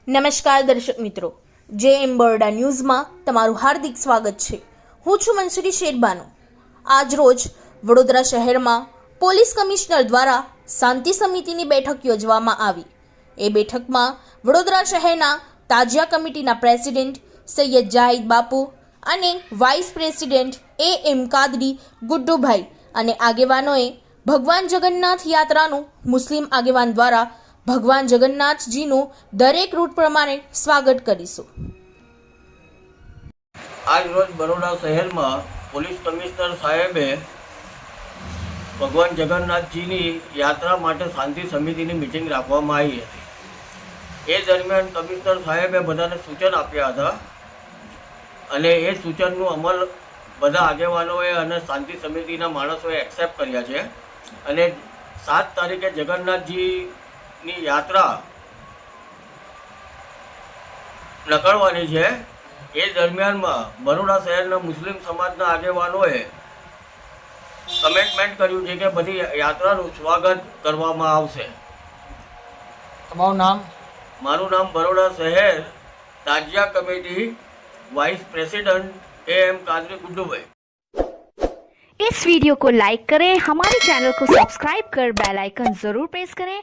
નમસ્કાર દર્શક મિત્રો, જેએમ બરોડા ન્યૂઝમાં તમારું હાર્દિક સ્વાગત છે। હું છું મંસૂરી શેરબાનો। આજ રોજ વડોદરા શહેરમાં પોલીસ કમિશનર દ્વારા શાંતિ સમિતિની બેઠક યોજવામાં આવી। એ બેઠકમાં વડોદરા શહેરના તાજિયા કમિટીના પ્રેસિડેન્ટ સૈયદ જાહિદ બાપુ અને વાઇસ પ્રેસિડેન્ટ એમ કાદરી ગુડ્ડુભાઈ અને આગેવાનોએ ભગવાન જગન્નાથ યાત્રાનું મુસ્લિમ આગેવાન દ્વારા ભગવાન જગન્નાથજીનું દરેક રૂટ પ્રમાણે સ્વાગત કરીશું। આજ રોજ બરોડા શહેરમાં પોલીસ કમિશનર સાહેબે ભગવાન જગન્નાથજીની યાત્રા માટે શાંતિ સમિતિની મિટિંગ રાખવામાં આવી હતી। એ દરમિયાન કમિશનર સાહેબે બધાને સૂચન આપ્યા હતા અને એ સૂચનનું અમલ બધા આગેવાનોએ અને શાંતિ સમિતિના માણસોએ એક્સેપ્ટ કર્યા છે અને 7 તારીખે જગન્નાથજીની યાત્રા નીકળવાની છે। એ દરમિયાનમાં બરોડા શહેરના મુસ્લિમ સમાજના આગેવાનોએ કમિટમેન્ટ કર્યું છે કે બધી યાત્રાનું સ્વાગત કરવામાં આવશે। તમારું નામ? મારું નામ બરોડા શહેર Tazia committee vice president M Qadri Guddu Bhai. इस वीडियो को लाइक करें, हमारे चैनल को सब्सक्राइब कर बेल आइकन जरूर प्रेस करें